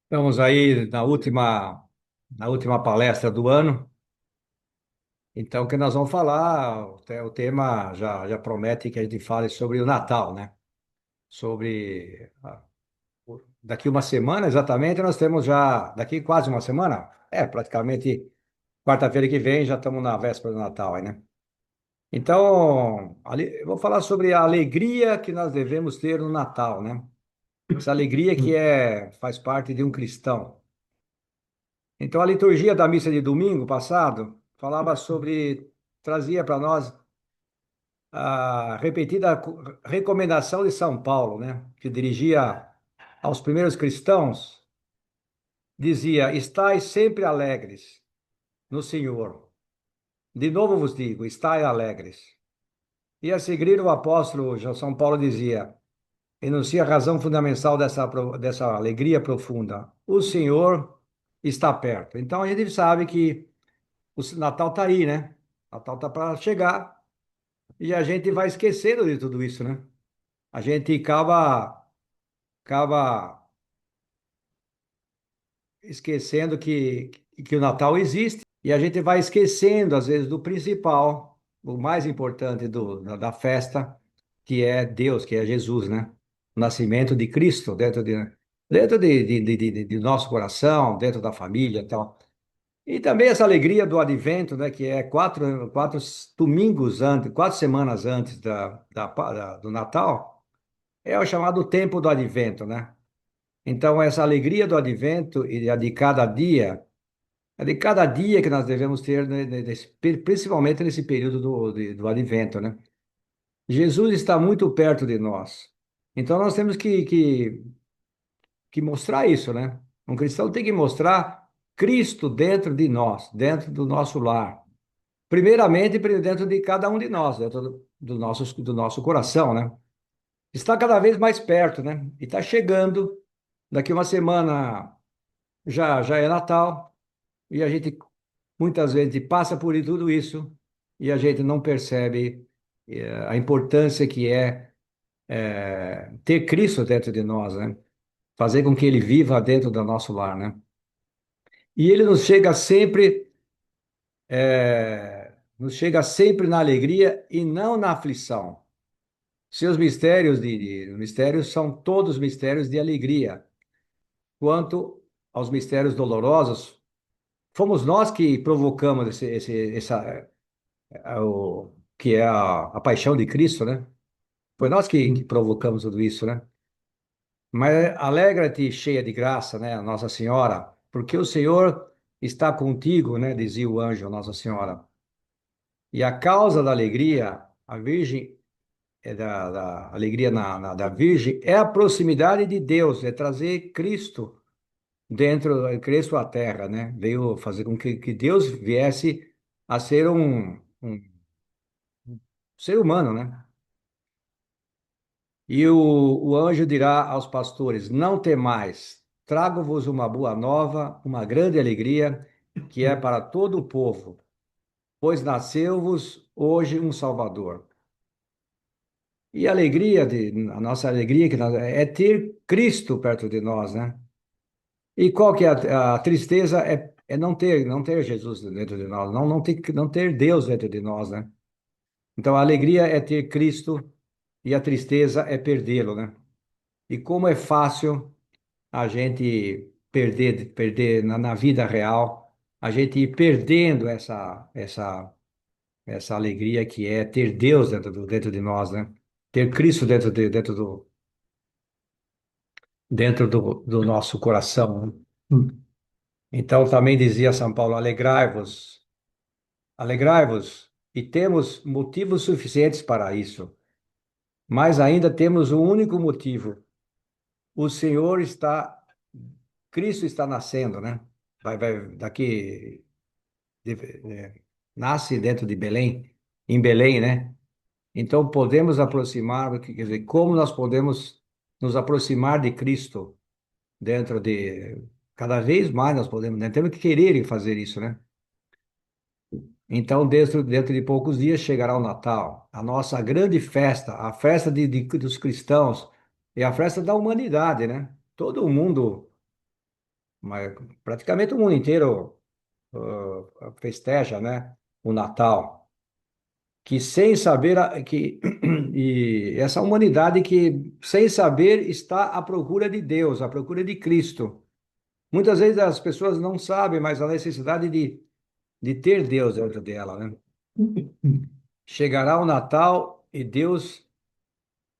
Estamos aí na última palestra do ano. Então, o que nós vamos falar, o tema já promete que a gente fale sobre o Natal, né? Sobre daqui uma semana, exatamente, nós temos já, daqui quase uma semana, praticamente quarta-feira que vem, já estamos na véspera do Natal, aí, né? Então, eu vou falar sobre a alegria que nós devemos ter no Natal, né? Essa alegria que faz parte de um cristão. Então, a liturgia da missa de domingo passado falava sobre, trazia para nós a repetida recomendação de São Paulo, né, que dirigia aos primeiros cristãos, dizia: Estais sempre alegres no Senhor. De novo vos digo, estai alegres. E a seguir, o apóstolo São Paulo dizia, enuncia a razão fundamental dessa alegria profunda: o Senhor está perto. Então, a gente sabe que o Natal está aí, né? Natal está para chegar e a gente vai esquecendo de tudo isso, né? A gente acaba esquecendo que o Natal existe e a gente vai esquecendo, às vezes, do principal, o mais importante da festa, que é Deus, que é Jesus, né? O nascimento de Cristo dentro de nosso coração, dentro da família e tal. E também essa alegria do Advento, né, que é quatro domingos antes, 4 semanas antes do Natal, é o chamado tempo do Advento, né? Então, essa alegria do Advento e a de cada dia, é de cada dia que nós devemos ter, né, principalmente nesse período do Advento, né? Jesus está muito perto de nós. Então, nós temos que mostrar isso, né? Um cristão tem que mostrar Cristo dentro de nós, dentro do nosso lar. Primeiramente, dentro de cada um de nós, dentro do nosso coração, né? Está cada vez mais perto, né? E está chegando. Daqui uma semana já é Natal e a gente muitas vezes passa por tudo isso e a gente não percebe a importância que ter Cristo dentro de nós, né? Fazer com que Ele viva dentro do nosso lar, né? E Ele nos chega sempre na alegria e não na aflição. Seus mistérios são todos mistérios de alegria. Quanto aos mistérios dolorosos, fomos nós que provocamos que é a paixão de Cristo, né? Foi nós que provocamos tudo isso, né? Mas alegra-te, cheia de graça, né, Nossa Senhora, porque o Senhor está contigo, né? Dizia o anjo, Nossa Senhora. E a causa da alegria, a Virgem da alegria da Virgem é a proximidade de Deus, é trazer Cristo à Terra, né? Veio fazer com que Deus viesse a ser um ser humano, né? E o anjo dirá aos pastores: Não temais, trago-vos uma boa nova, uma grande alegria, que é para todo o povo, pois nasceu-vos hoje um Salvador. E a nossa alegria é ter Cristo perto de nós, né? E qual que é a tristeza? É não ter Jesus dentro de nós, não ter Deus dentro de nós, né? Então a alegria é ter Cristo e a tristeza é perdê-lo, né? E como é fácil a gente perder na vida real, a gente ir perdendo essa alegria que é ter Deus dentro de nós, né? Ter Cristo dentro do nosso coração, né? Então também dizia São Paulo: alegrai-vos, e temos motivos suficientes para isso. Mas ainda temos um único motivo: o Senhor está, Cristo está nascendo, né? Daqui, de- nasce dentro de Belém, em Belém, né? Então podemos aproximar, quer dizer, como nós podemos nos aproximar de Cristo cada vez mais nós podemos, né? Temos que querer fazer isso, né? Então, dentro de poucos dias chegará o Natal, a nossa grande festa, a festa dos cristãos e a festa da humanidade, né? todo mundo, mas praticamente o mundo inteiro festeja, né, o Natal, que sem saber e essa humanidade que sem saber está à procura de Deus, à procura de Cristo. Muitas vezes as pessoas não sabem, mas a necessidade de ter Deus dentro dela, né? Chegará o Natal e Deus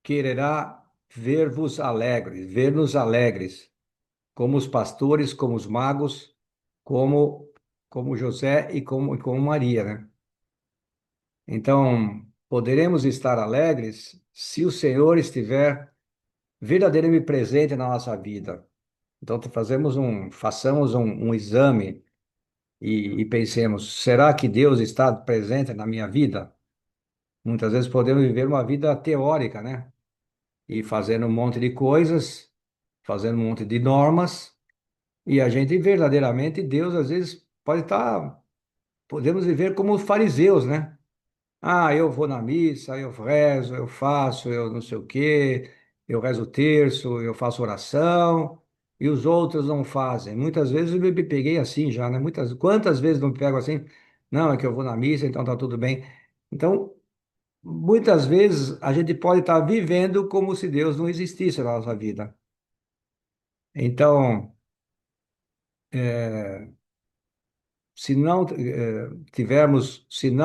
quererá ver-nos alegres, como os pastores, como os magos, como José e como Maria, né? Então, poderemos estar alegres se o Senhor estiver verdadeiramente presente na nossa vida. Então, façamos um exame e pensemos: será que Deus está presente na minha vida? Muitas vezes podemos viver uma vida teórica, né? E fazendo um monte de coisas, fazendo um monte de normas, e a gente verdadeiramente, Deus às vezes podemos viver como os fariseus, né? Ah, eu vou na missa, eu rezo, eu faço, eu não sei o quê, eu rezo o terço, eu faço oração, e os outros não fazem. Muitas vezes eu me peguei assim já, né? Quantas vezes não me pego assim? Não, é que eu vou na missa, então tá tudo bem. Então, muitas vezes a gente pode estar vivendo como se Deus não existisse na nossa vida. Então, se não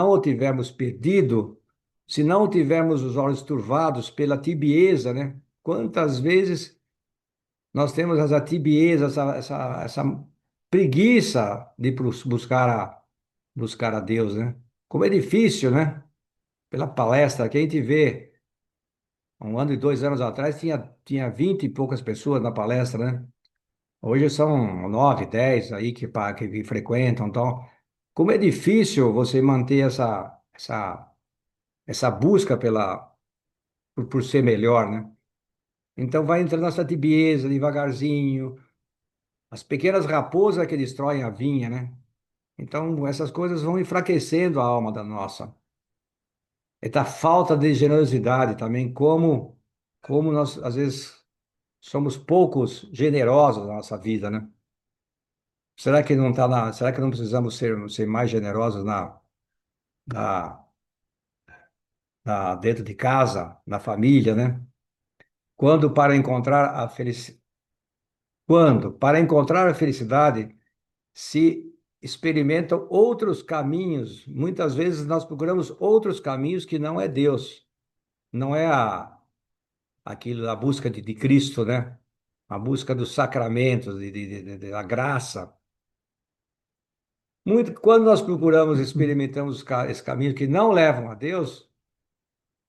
o tivermos perdido, se não tivermos os olhos turvados pela tibieza, né? Quantas vezes nós temos essa tibieza, essa preguiça de buscar a Deus, né? Como é difícil, né? Pela palestra que a gente vê, há um ano e 2 anos atrás tinha 20 e poucas pessoas na palestra, né? Hoje são 9, 10 aí que frequentam, então, como é difícil você manter essa busca por ser melhor, né? Então vai entrando essa tibieza devagarzinho, as pequenas raposas que destroem a vinha, né? Então essas coisas vão enfraquecendo a alma da nossa. E tá falta de generosidade também, como nós às vezes somos poucos generosos na nossa vida, né? Será que não precisamos ser mais generosos na, dentro de casa, na família, né? Quando para encontrar a felicidade, quando para encontrar a felicidade se experimentam outros caminhos, muitas vezes nós procuramos outros caminhos que não é Deus, não é aquilo a busca de Cristo, né? A busca dos sacramentos, da graça. Quando nós procuramos, experimentamos esse caminho que não levam a Deus,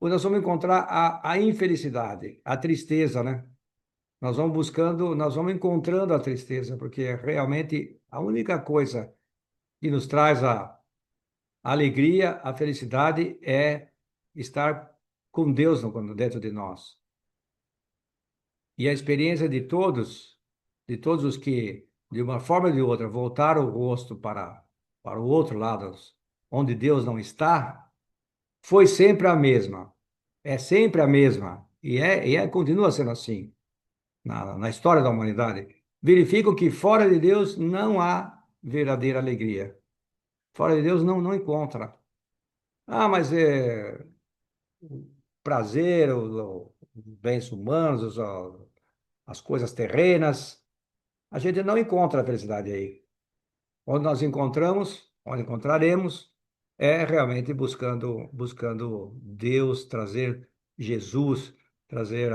nós vamos encontrar a infelicidade, a tristeza, né? Nós vamos encontrando a tristeza, porque é realmente a única coisa que nos traz a alegria, a felicidade é estar com Deus dentro de nós. E a experiência de todos os que, de uma forma ou de outra, voltaram o rosto para o outro lado, onde Deus não está, foi sempre a mesma. É sempre a mesma. Continua sendo assim na história da humanidade. Verificam que fora de Deus não há verdadeira alegria. Fora de Deus não encontra. Ah, mas é o prazer, os bens humanos, as coisas terrenas. A gente não encontra a felicidade aí. Onde encontraremos, é realmente buscando Deus, trazer Jesus, trazer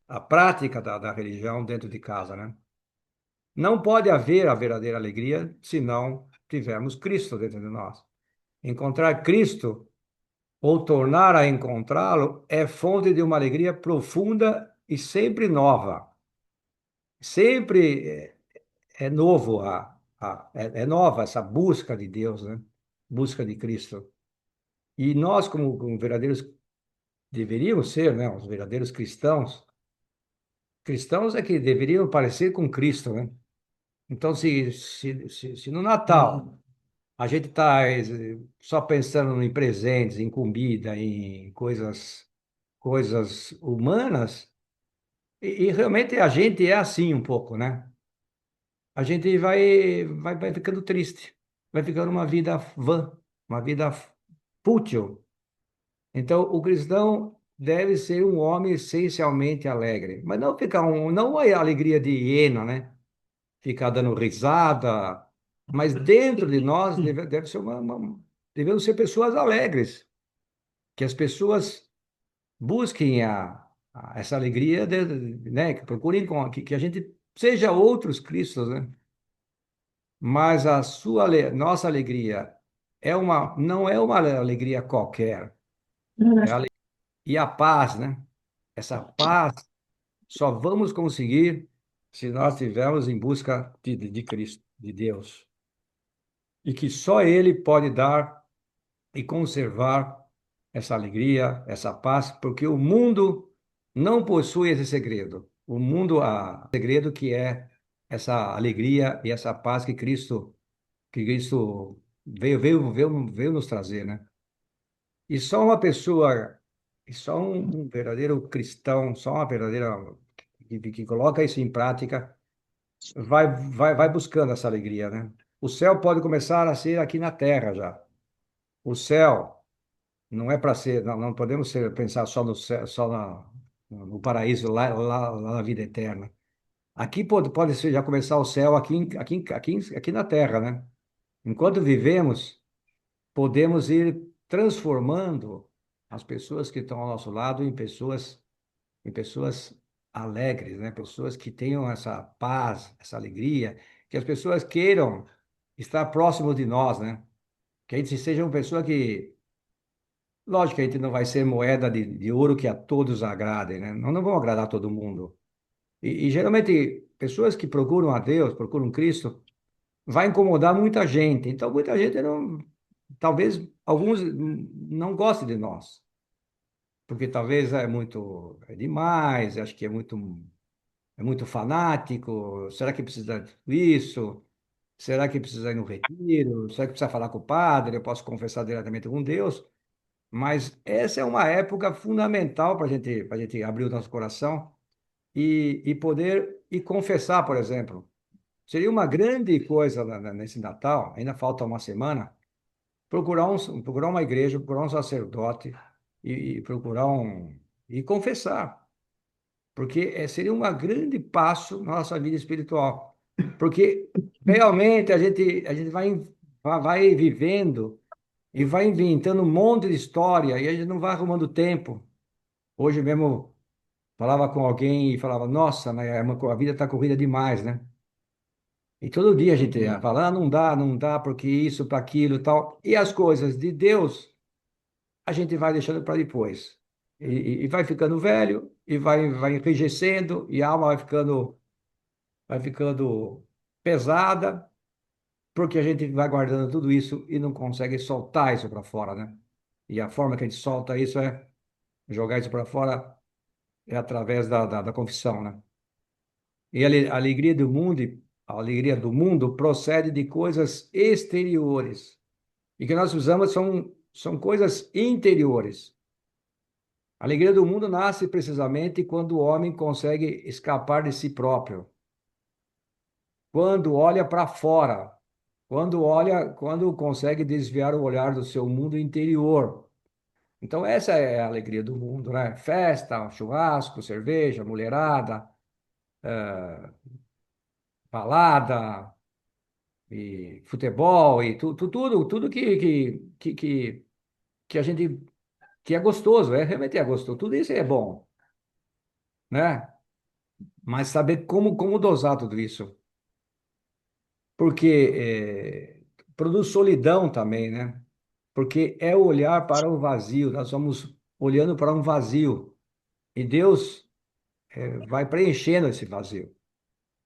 a prática da religião dentro de casa, né? Não pode haver a verdadeira alegria se não tivermos Cristo dentro de nós. Encontrar Cristo ou tornar a encontrá-lo é fonte de uma alegria profunda e sempre nova. Sempre é novo é nova essa busca de Deus, né? Busca de Cristo. E nós, como verdadeiros, deveríamos ser, né? Os verdadeiros cristãos. Cristãos é que deveriam parecer com Cristo, né? Então, se no Natal a gente está só pensando em presentes, em comida, em coisas humanas, E realmente a gente é assim um pouco, né? A gente vai ficando triste, vai ficando uma vida vã, uma vida fútil. Então, o cristão deve ser um homem essencialmente alegre, mas não ficar não a alegria de hiena, né? Ficar dando risada, mas dentro de nós deve ser devemos ser pessoas alegres, que as pessoas busquem essa alegria, né? Que procurem que a gente seja outros Cristos, né? Mas nossa alegria não é uma alegria qualquer. E a paz, né? Essa paz só vamos conseguir se nós estivermos em busca de Cristo, de Deus. E que só Ele pode dar e conservar essa alegria, essa paz, porque o mundo não possui esse segredo. O mundo, segredo que é essa alegria e essa paz que Cristo veio nos trazer, né? E só uma pessoa, e só um verdadeiro cristão, só uma verdadeira que coloca isso em prática, vai buscando essa alegria, né? O céu pode começar a ser aqui na terra já. O céu não é para ser, não podemos pensar só no céu, no paraíso, lá na vida eterna. Aqui pode ser já começar o céu aqui na terra, né? Enquanto vivemos, podemos ir transformando as pessoas que estão ao nosso lado em pessoas alegres, né? Pessoas que tenham essa paz, essa alegria, que as pessoas queiram estar próximo de nós, né? Que a gente seja uma pessoa que, lógico que a gente não vai ser moeda de ouro que a todos agradem, né? Não vão agradar todo mundo. E geralmente pessoas que procuram a Deus, procuram Cristo, vai incomodar muita gente. Então muita gente não, talvez alguns não gostem de nós, porque talvez é demais, acho que é muito fanático. Será que precisa de tudo isso? Será que precisa ir no retiro? Será que precisa falar com o padre? Eu posso confessar diretamente com Deus? Mas essa é uma época fundamental para gente abrir o nosso coração e poder e confessar, por exemplo. Seria uma grande coisa nesse Natal, ainda falta uma semana, procurar uma igreja, procurar um sacerdote e procurar e confessar, porque seria um grande passo na nossa vida espiritual, porque realmente a gente vai vivendo e vai inventando um monte de história e a gente não vai arrumando tempo. Hoje mesmo falava com alguém e falava, nossa, né, a vida está corrida demais, né? E todo dia a gente fala, não dá, porque isso, para aquilo, e tal. E as coisas de Deus, a gente vai deixando para depois. E vai ficando velho, e vai enrijecendo, e a alma vai ficando pesada, porque a gente vai guardando tudo isso e não consegue soltar isso para fora, né? E a forma que a gente solta isso é jogar isso para fora é através da confissão, né? E a alegria do mundo procede de coisas exteriores. E que nós usamos são coisas interiores. A alegria do mundo nasce precisamente quando o homem consegue escapar de si próprio, quando olha para fora, quando consegue desviar o olhar do seu mundo interior. Então, essa é a alegria do mundo, né? Festa, churrasco, cerveja, mulherada, balada, e futebol, e tudo que a gente que é gostoso, realmente é gostoso. Tudo isso é bom, né? Mas saber como dosar tudo isso. Porque produz solidão também, né? Porque é olhar para o vazio, nós vamos olhando para um vazio. E Deus vai preenchendo esse vazio.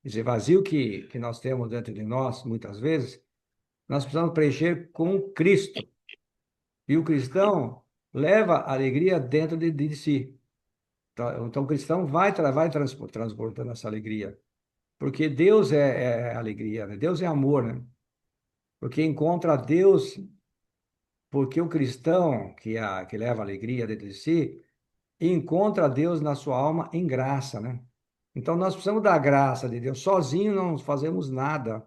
Esse vazio que nós temos dentro de nós, muitas vezes, nós precisamos preencher com Cristo. E o cristão leva a alegria dentro de si. Então, o cristão vai transportando essa alegria. Porque Deus é alegria, né? Deus é amor, né? Porque encontra Deus, porque o cristão que leva a alegria dentro de si, encontra Deus na sua alma em graça, né? Então, nós precisamos da graça de Deus. Sozinho não fazemos nada.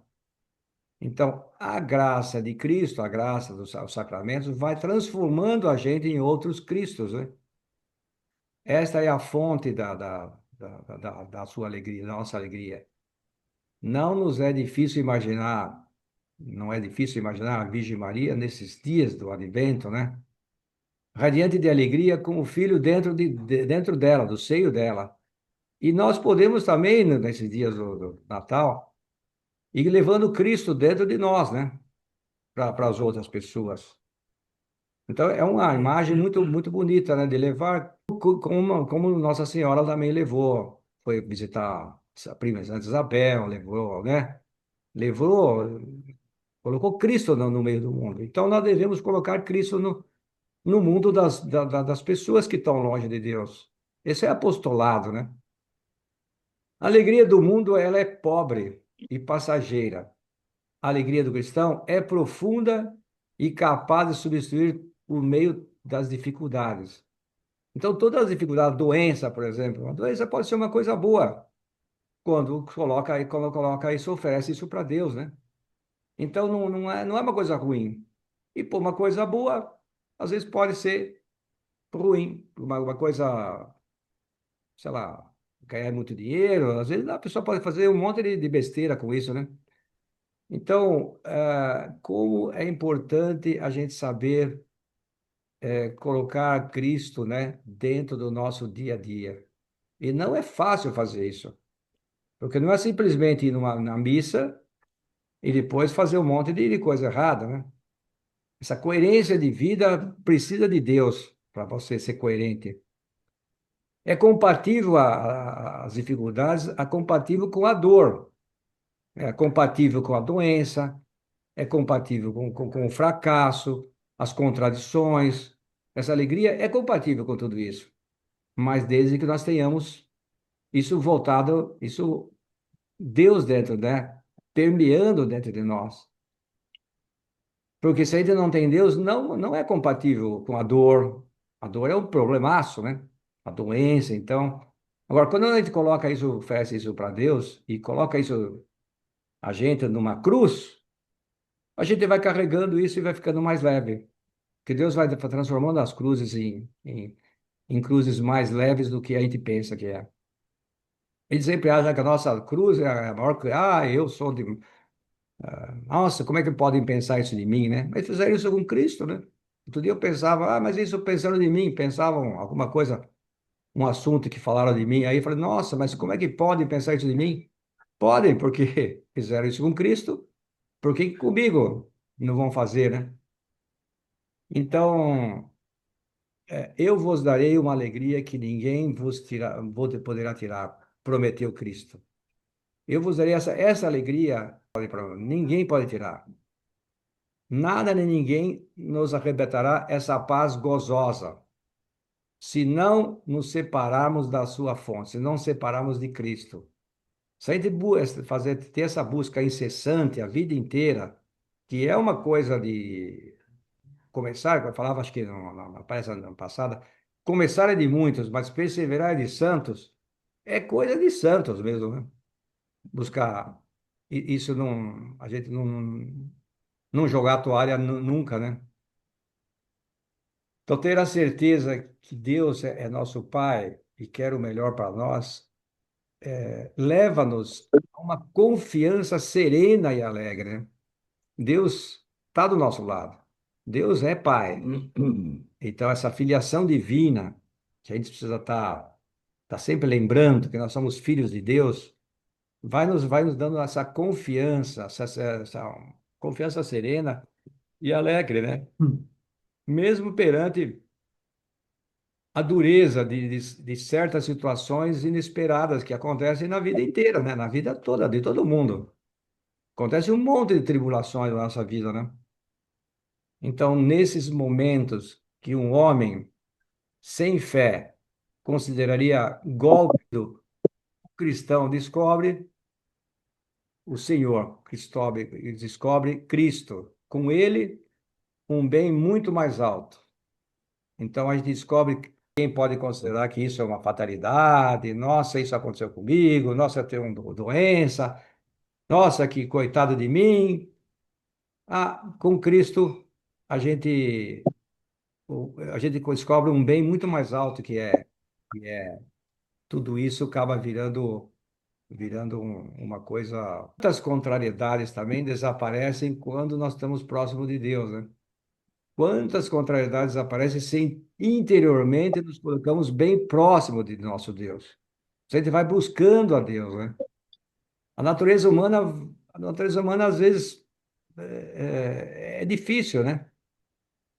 Então, a graça de Cristo, a graça dos sacramentos, vai transformando a gente em outros Cristos, né? Esta é a fonte da sua alegria, da nossa alegria. Não nos é difícil imaginar, não é difícil imaginar a Virgem Maria nesses dias do Advento, né? Radiante de alegria com o filho dentro dela, do seio dela. E nós podemos também, nesses dias do Natal, ir levando Cristo dentro de nós, né? Para as outras pessoas. Então, é uma imagem muito, muito bonita, né? De levar como Nossa Senhora também levou. Foi visitar a prima Santa Isabel, levou, né? Levou, colocou Cristo no meio do mundo. Então, nós devemos colocar Cristo no mundo das pessoas que estão longe de Deus. Esse é apostolado, né? A alegria do mundo, ela é pobre e passageira. A alegria do cristão é profunda e capaz de substituir o meio das dificuldades. Então, todas as dificuldades, doença, por exemplo, uma doença pode ser uma coisa boa quando coloca isso, oferece isso para Deus, né? Então, não é uma coisa ruim. E, pô, uma coisa boa, às vezes pode ser ruim. Uma coisa, sei lá, ganhar muito dinheiro, às vezes a pessoa pode fazer um monte de besteira com isso, né? Então, como é importante a gente saber colocar Cristo, né, dentro do nosso dia a dia. E não é fácil fazer isso, porque não é simplesmente ir na missa e depois fazer um monte de coisa errada, né? Essa coerência de vida precisa de Deus para você ser coerente. É compatível as dificuldades, é compatível com a dor, é compatível com a doença, é compatível com o fracasso, as contradições. Essa alegria é compatível com tudo isso, mas desde que nós tenhamos isso voltado, isso Deus dentro, né? Permeando dentro de nós. Porque se a gente não tem Deus, não é compatível com a dor. A dor é um problemaço, né? A doença, então. Agora, quando a gente coloca isso, oferece isso para Deus e coloca isso, a gente numa cruz, a gente vai carregando isso e vai ficando mais leve. Que Deus vai transformando as cruzes em cruzes mais leves do que a gente pensa que é. Ele sempre acha que a nossa cruz é a maior que, eu sou de. Nossa, como é que podem pensar isso de mim, né? Mas fizeram isso com Cristo, né? Outro dia eu pensava, mas isso pensando de mim, pensavam alguma coisa, um assunto que falaram de mim, aí eu falei, nossa, mas como é que podem pensar isso de mim? Podem, porque fizeram isso com Cristo, por que comigo não vão fazer, né? Então, eu vos darei uma alegria que ninguém poderá tirar, prometeu Cristo. Eu vos darei essa alegria, ninguém pode tirar. Nada nem ninguém nos arrebatará essa paz gozosa, se não nos separarmos da sua fonte, se não separarmos de Cristo. Se a gente ter essa busca incessante a vida inteira, que é uma coisa de começar, eu falava, acho que na palestra passada, começar é de muitos, mas perseverar é de santos, é coisa de santos mesmo, né? Buscar isso não, a gente não jogar a toalha nunca, né? Então, ter a certeza que Deus é nosso Pai e quer o melhor para nós, leva-nos a uma confiança serena e alegre, né? Deus está do nosso lado. Deus é Pai. Então, essa filiação divina, que a gente precisa tá sempre lembrando que nós somos filhos de Deus, vai nos dando essa confiança, essa confiança serena e alegre, né? Mesmo perante a dureza de certas situações inesperadas que acontecem na vida inteira, né? Na vida toda, de todo mundo. Acontece um monte de tribulações na nossa vida, né? Então, nesses momentos que um homem sem fé consideraria golpe do cristão, descobre o Senhor, descobre Cristo. Com ele, um bem muito mais alto. Então, a gente descobre Quem pode considerar que isso é uma fatalidade? Nossa, isso aconteceu comigo. Nossa, eu tenho doença. Nossa, que coitado de mim. Ah, com Cristo, a gente, a gente descobre um bem muito mais alto que é tudo isso acaba virando uma coisa. Muitas contrariedades também desaparecem quando nós estamos próximos de Deus, né? Quantas contrariedades aparecem se interiormente nos colocamos bem próximo de nosso Deus. A gente vai buscando a Deus, né? A natureza humana, a natureza humana às vezes é difícil, né?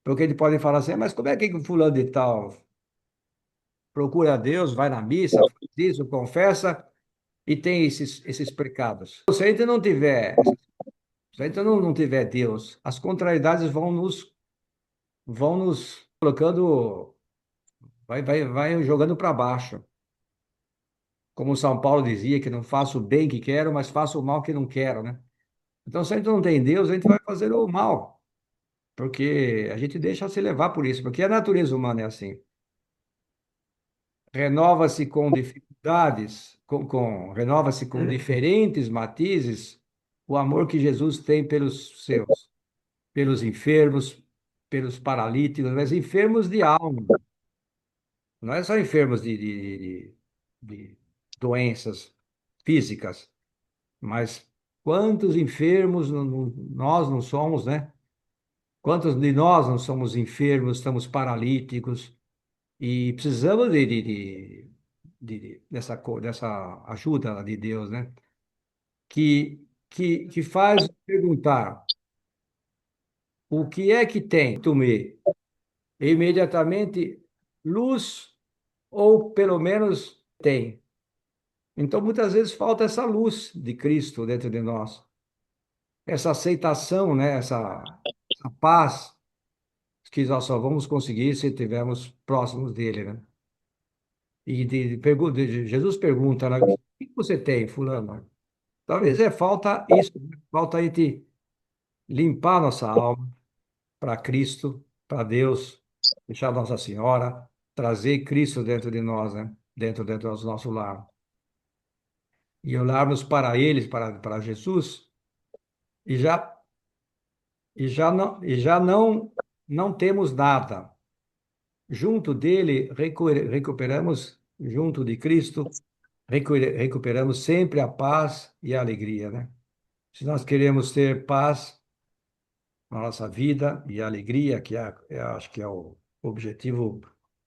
Porque ele pode falar assim, mas como é que o fulano de tal procura a Deus, vai na missa, faz isso, confessa e tem esses pecados? Se a gente não tiver, se a gente não tiver Deus, as contrariedades vão nos colocando, vai jogando para baixo. Como São Paulo dizia, que não faço o bem que quero, mas faço o mal que não quero, né? Então, se a gente não tem Deus, a gente vai fazer o mal, porque a gente deixa se levar por isso, porque a natureza humana é assim. Renova-se com dificuldades, renova-se com diferentes matizes o amor que Jesus tem pelos seus, pelos enfermos, pelos paralíticos, mas enfermos de alma. Não é só enfermos de doenças físicas, mas quantos enfermos nós não somos, né? Quantos de nós não somos enfermos, estamos paralíticos e precisamos dessa ajuda de Deus, né? Que faz perguntar o que é que tem, tomei imediatamente luz ou pelo menos tem. Então, muitas vezes falta essa luz de Cristo dentro de nós, essa aceitação, né? Essa paz que nós só vamos conseguir se estivermos próximos dele, né? Jesus pergunta, né, o que você tem, fulano? Talvez falta isso, né? Falta a gente limpar nossa alma para Cristo, para Deus, deixar Nossa Senhora, trazer Cristo dentro de nós, né? Dentro do nosso lar. E olharmos para eles, para Jesus, e já, e já não temos nada. Junto dele, recuperamos, junto de Cristo, recuperamos sempre a paz e a alegria, né? Se nós queremos ter paz na nossa vida e alegria, acho que é o objetivo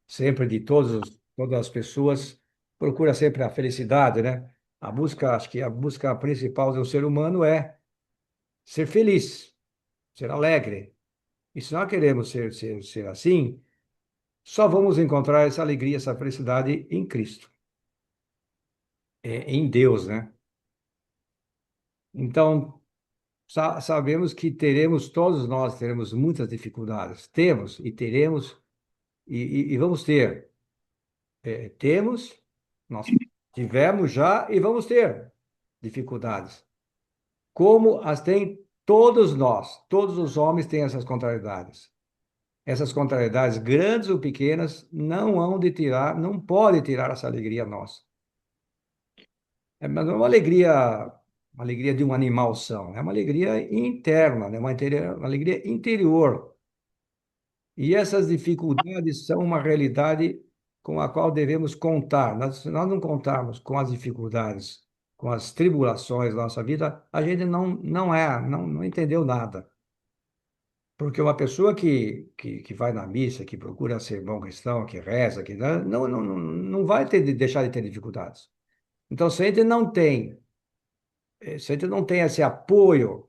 sempre de todas as pessoas, procura sempre a felicidade, né? Acho que a busca principal do ser humano é ser feliz, ser alegre. E se nós queremos ser assim, só vamos encontrar essa alegria, essa felicidade em Cristo, em Deus, né? Então, sabemos que todos nós teremos muitas dificuldades. Temos e teremos e vamos ter. Temos, nós tivemos já e vamos ter dificuldades. Como as tem todos nós, todos os homens têm essas contrariedades. Essas contrariedades, grandes ou pequenas, não hão de tirar, não pode tirar essa alegria nossa. Mas não é uma alegria de um animal são, é uma alegria interna, né? Uma alegria interior. E essas dificuldades são uma realidade com a qual devemos contar. Se nós não contarmos com as dificuldades, com as tribulações da nossa vida, a gente não entendeu nada. Porque uma pessoa que vai na missa, que procura ser bom cristão, que reza, que não vai deixar de ter dificuldades. Então, se a gente não tem esse apoio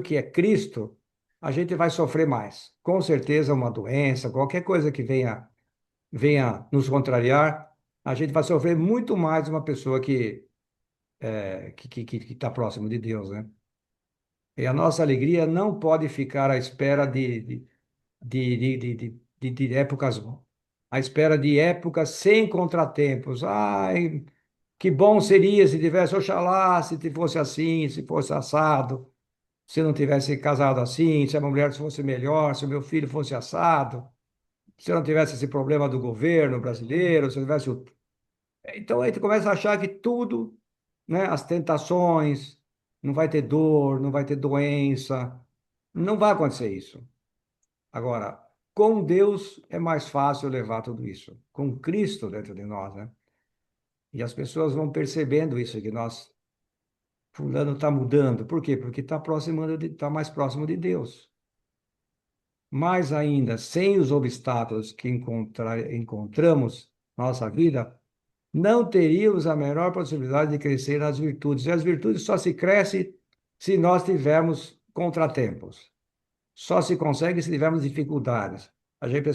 que é Cristo, a gente vai sofrer mais. Com certeza, uma doença, qualquer coisa que venha nos contrariar, a gente vai sofrer muito mais uma pessoa que está próximo de Deus, né? E a nossa alegria não pode ficar à espera de épocas, à espera de épocas sem contratempos. Ai, que bom seria se tivesse, oxalá, se fosse assim, se fosse assado, se eu não tivesse casado assim, se a minha mulher fosse melhor, se o meu filho fosse assado, se eu não tivesse esse problema do governo brasileiro, se eu tivesse o... Então aí tu começa a achar que tudo, né, as tentações, não vai ter dor, não vai ter doença, não vai acontecer isso. Agora, com Deus é mais fácil levar tudo isso. Com Cristo dentro de nós, né? E as pessoas vão percebendo isso, que nós, fulano está mudando. Por quê? Porque está aproximando está mais próximo de Deus. Mais ainda, sem os obstáculos que encontramos na nossa vida, não teríamos a menor possibilidade de crescer nas virtudes. E as virtudes só se cresce se nós tivermos contratempos. Só se consegue se tivermos dificuldades. A gente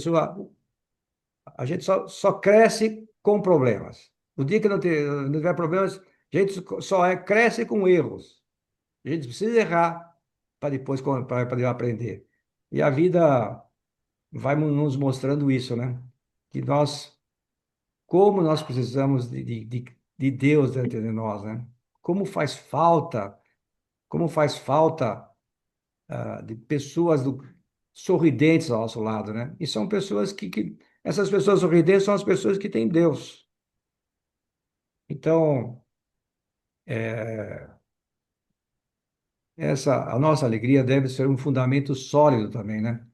só cresce com problemas. O dia que não tiver problemas, a gente cresce com erros. A gente precisa errar para depois para poder aprender. E a vida vai nos mostrando isso, né? Que como nós precisamos de Deus dentro de nós, né? Como faz falta, como faz falta de pessoas sorridentes ao nosso lado, né? E são pessoas essas pessoas sorridentes são as pessoas que têm Deus. Então, é, a nossa alegria deve ser um fundamento sólido também, né?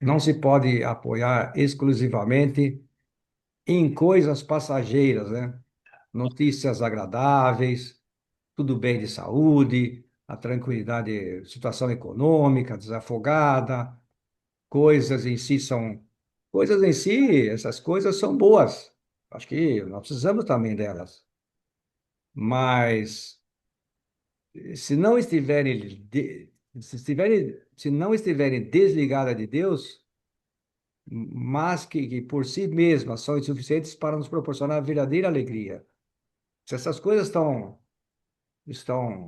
Não se pode apoiar exclusivamente em coisas passageiras, né? Notícias agradáveis, tudo bem de saúde, a tranquilidade, situação econômica desafogada, coisas em si, essas coisas são boas. Acho que nós precisamos também delas. Mas se não estiverem, se não estiverem desligadas de Deus, mas que por si mesmas são insuficientes para nos proporcionar a verdadeira alegria. Se essas coisas estão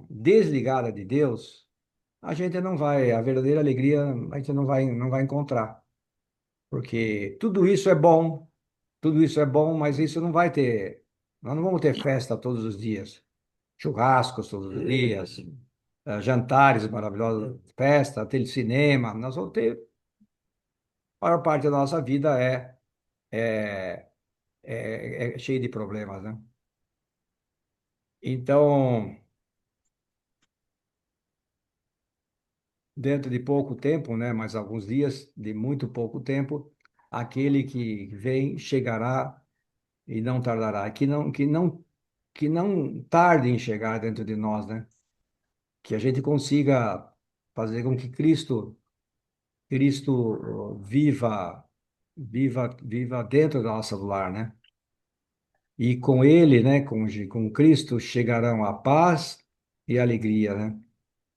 desligadas de Deus, a verdadeira alegria a gente não vai encontrar, porque tudo isso é bom, mas isso não vai ter, nós não vamos ter festa todos os dias, churrascos todos os dias, jantares maravilhosos, festa, cinema, nós vamos ter, a maior parte da nossa vida é, é cheia de problemas, né? Então, dentro de pouco tempo, né, mais alguns dias, de muito pouco tempo, aquele que vem chegará e não tardará, que não tarde em chegar dentro de nós, né? Que a gente consiga fazer com que Cristo viva dentro da nossa lar, né? E com ele, né, com Cristo chegarão a paz e a alegria, né?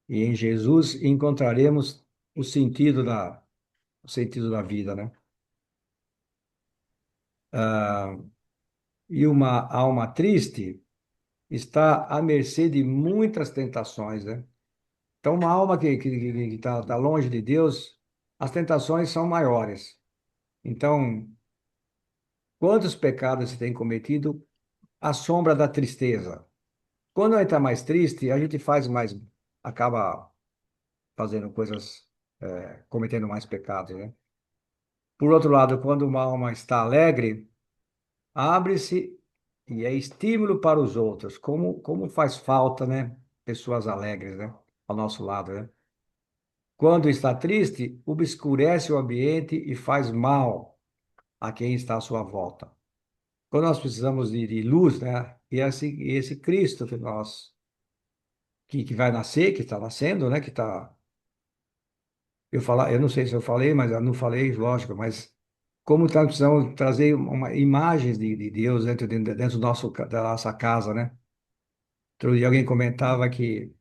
E em Jesus encontraremos o sentido da vida, né? Ah, e uma alma triste está à mercê de muitas tentações, né? Então, uma alma que tá longe de Deus, as tentações são maiores. Então, quantos pecados se tem cometido à sombra da tristeza? Quando a gente está mais triste, a gente acaba fazendo coisas, cometendo mais pecados, né? Por outro lado, quando uma alma está alegre, abre-se e é estímulo para os outros. Como faz falta, né? Pessoas alegres, né? Ao nosso lado, né? Quando está triste, obscurece o ambiente e faz mal a quem está à sua volta. Quando nós precisamos de luz, né? E esse Cristo que vai nascer, que está nascendo, né? Eu não sei se eu falei, mas eu não falei, lógico, mas como nós precisamos trazer imagens de Deus dentro da nossa casa, né? Outro dia alguém comentava que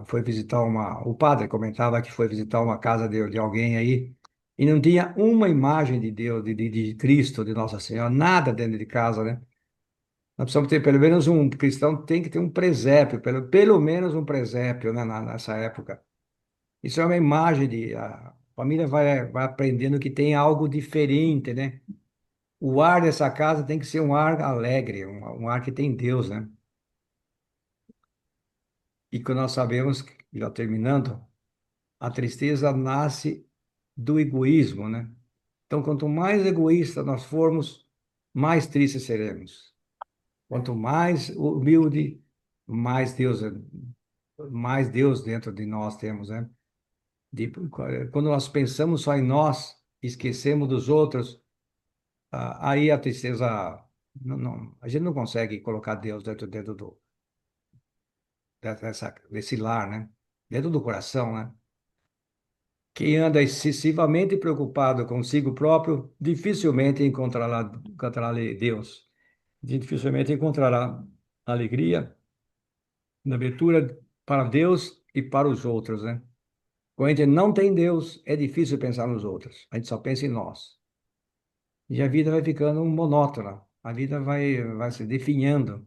foi visitar o padre comentava que foi visitar uma casa de alguém aí e não tinha uma imagem de Deus, de Cristo, de Nossa Senhora, nada dentro de casa, né? Nós precisamos ter pelo menos um cristão tem que ter um presépio, pelo menos um presépio, né, nessa época. Isso é uma imagem a família vai aprendendo que tem algo diferente, né? O ar dessa casa tem que ser um ar alegre, um ar que tem Deus, né? E que nós sabemos, já terminando, a tristeza nasce do egoísmo, né? Então, quanto mais egoísta nós formos, mais tristes seremos. Quanto mais humilde, mais Deus, mais Deus dentro de nós temos, né? Quando nós pensamos só em nós, esquecemos dos outros, aí a tristeza, a gente não consegue colocar Deus dentro desse lar, né? Dentro do coração, né? Quem anda excessivamente preocupado consigo próprio, dificilmente encontrará Deus. Dificilmente encontrará alegria na abertura para Deus e para os outros, né? Quando a gente não tem Deus, é difícil pensar nos outros. A gente só pensa em nós. E a vida vai ficando monótona. A vida vai se definhando.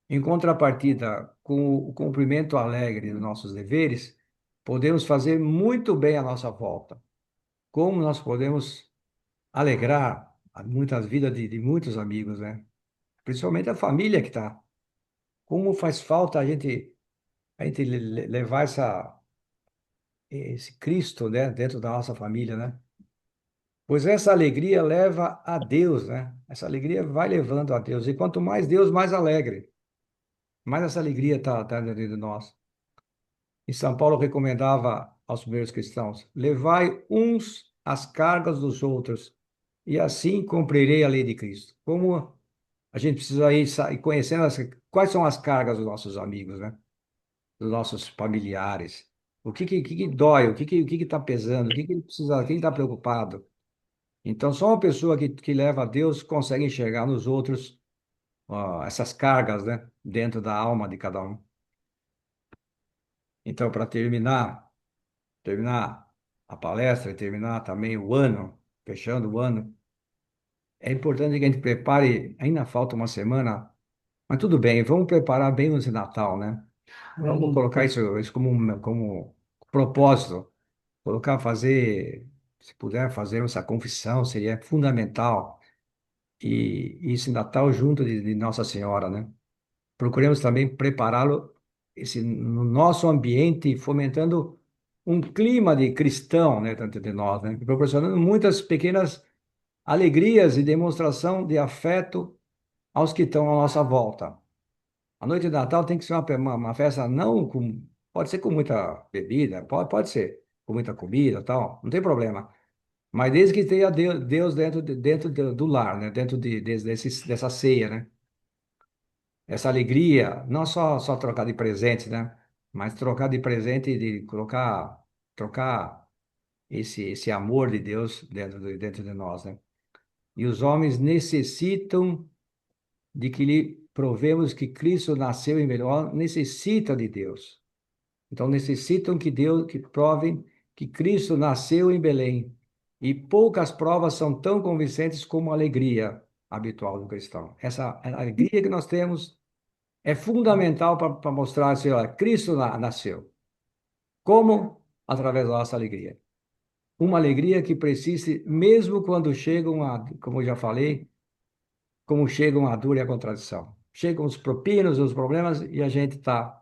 Em contrapartida, com o cumprimento alegre dos nossos deveres, podemos fazer muito bem a nossa volta. Como nós podemos alegrar muitas vidas de muitos amigos, né? Principalmente a família que está. Como faz falta a gente levar esse Cristo, né, dentro da nossa família, né? Pois essa alegria leva a Deus, né? Essa alegria vai levando a Deus. E quanto mais Deus, mais alegre. Mais essa alegria está dentro de nós. E São Paulo recomendava aos primeiros cristãos: levai uns as cargas dos outros, e assim cumprirei a lei de Cristo. Como a gente precisa ir conhecendo quais são as cargas dos nossos amigos, né? Dos nossos familiares. O que dói? O que está pesando? O que ele precisa? Quem está preocupado? Então, só uma pessoa que leva a Deus consegue enxergar nos outros, essas cargas, né? Dentro da alma de cada um. Então, para terminar a palestra e terminar também o ano, fechando o ano, é importante que a gente prepare, ainda falta uma semana, mas tudo bem, vamos preparar bem esse Natal, né? Vamos colocar isso como propósito, se puder fazer essa confissão, seria fundamental. E esse Natal junto de Nossa Senhora, né? Procuremos também prepará-lo no nosso ambiente, fomentando um clima de cristão, né, dentro de nós, né? Proporcionando muitas pequenas alegrias e demonstração de afeto aos que estão à nossa volta. A noite de Natal tem que ser uma festa não com, pode ser com muita bebida, pode ser com muita comida, tal, não tem problema. Mas desde que tenha Deus dentro do lar, né? Dentro dessa ceia, né? Essa alegria, não só trocar de presentes, né? Mas trocar de presente e de trocar esse amor de Deus dentro de nós, né? E os homens necessitam de que lhe provemos que Cristo nasceu em melhor, necessita de Deus. Então necessitam que provem que Cristo nasceu em Belém. E poucas provas são tão convincentes como a alegria habitual do cristão. Essa alegria que nós temos é fundamental para mostrar assim, olha, Cristo nasceu. Como? Através da nossa alegria. Uma alegria que persiste mesmo quando chegam como eu já falei, como chegam a dor e a contradição. Chegam os pepinos, os problemas, e a gente está.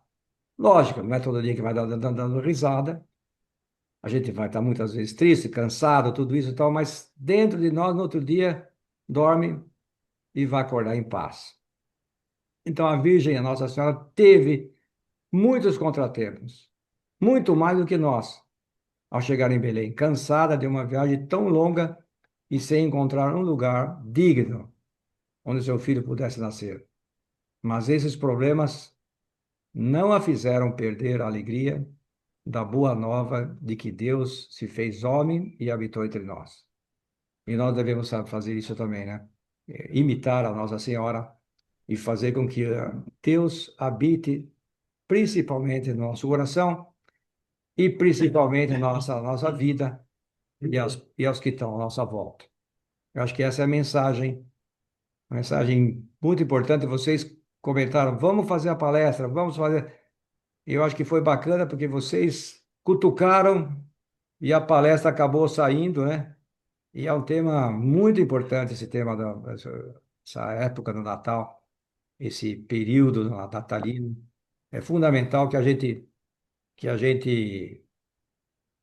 Lógico, não é todo dia que vai dando risada. A gente vai estar muitas vezes triste, cansado, tudo isso e tal, mas dentro de nós, no outro dia, dorme e vai acordar em paz. Então a Virgem, a Nossa Senhora, teve muitos contratempos, muito mais do que nós, ao chegar em Belém, cansada de uma viagem tão longa e sem encontrar um lugar digno onde seu filho pudesse nascer. Mas esses problemas não a fizeram perder a alegria da boa nova de que Deus se fez homem e habitou entre nós. E nós devemos fazer isso também, né? Imitar a Nossa Senhora e fazer com que Deus habite principalmente no nosso coração e principalmente na nossa vida e aos que estão à nossa volta. Eu acho que essa é a mensagem, uma mensagem muito importante. Vocês comentaram, vamos fazer a palestra, vamos fazer. Eu acho que foi bacana porque vocês cutucaram e a palestra acabou saindo, né? E é um tema muito importante esse tema essa época do Natal, esse período natalino. É fundamental que a gente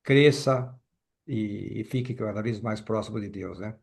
cresça e fique cada vez mais próximo de Deus, né?